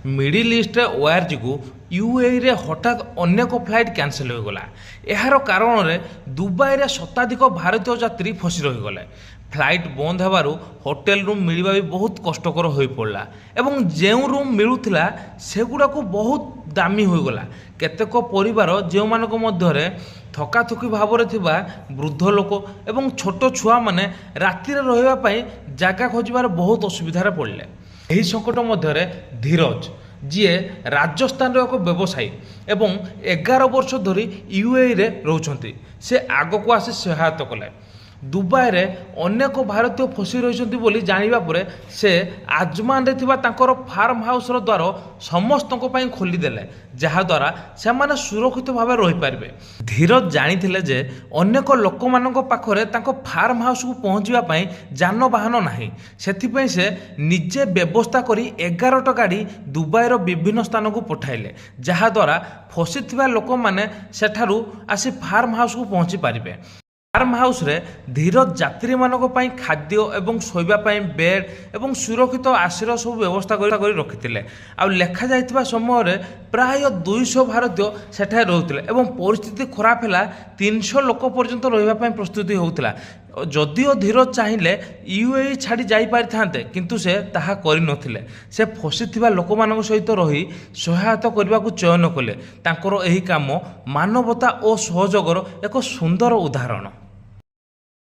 Middle east OR जो UAE रे हठात अनेक फ्लाइट कैंसल हो गला। यार कारण रे दुबई रे शताधिक भारतीय यात्री फसी रहीगले। फ्लाइट बंद होबारु होटेल रूम मिलवा भी बहुत कष्टकर हो पड़ा एवं जो रूम मिलूला सेगुड़ा को बहुत दामी हो गला। केतेक परिवार जो मानक मध्यरे थकाथुकी भाव में वृद्ध लोक एवं छोट छुआ मैंने राति रहिबा पई जागा खोजबार बहुत असुविधा पड़े। यही संकट मध्य धीरज जी राजस्थान एक व्यवसायी एवं 11 वर्ष धरी यूएई रे रोचंती से आग को आसी सहायता कले। दुबई रे अनेक भारतीय फसी रही बोली जानिबा परे से आजमान रे थिबा तांकर फार्म हाउस रो द्वार समस्त खोली देले, जहा द्वारा से माने सुरक्षित भाव रही पारिबे। धीरज जानिथिले जे अनेक लोक मानक पाखरे तांको फार्म हाउस को पहुंचीबा पई जानवाहन नाही, सेथिपई से निजे व्यवस्था करी 11टा गाड़ी दुबई रो विभिन्न स्थान को पठाइले, जहा द्वारा फसी थिबा लोक माने सेठारु आसी फार्म हाउस को पहुंची पारिबे। फार्म हाउस रे धीरज यात्री मानक पई खाद्य एवं शोइबा पई बेड एवं सुरक्षित आश्रय सब व्यवस्था करी रखिथिले। आ लेखा जाइथिबा समय रे प्राय 200 भारतीय सेठा रहउथिले एवं परिस्थिति खराब हैला 300 लोक पर्यंत रहिबा पई प्रस्तुति होउथिला। जदिओ धीरज चाहिए यूएई छाड़ी जाई पारिथांते किंतु से ताहा करि नथिले। से फसिथिबा लोक मानक सहित रही सहायता करबा को चयन कले। तांकर एही काम मानवता और सहयोगर एक सुंदर उदाहरण।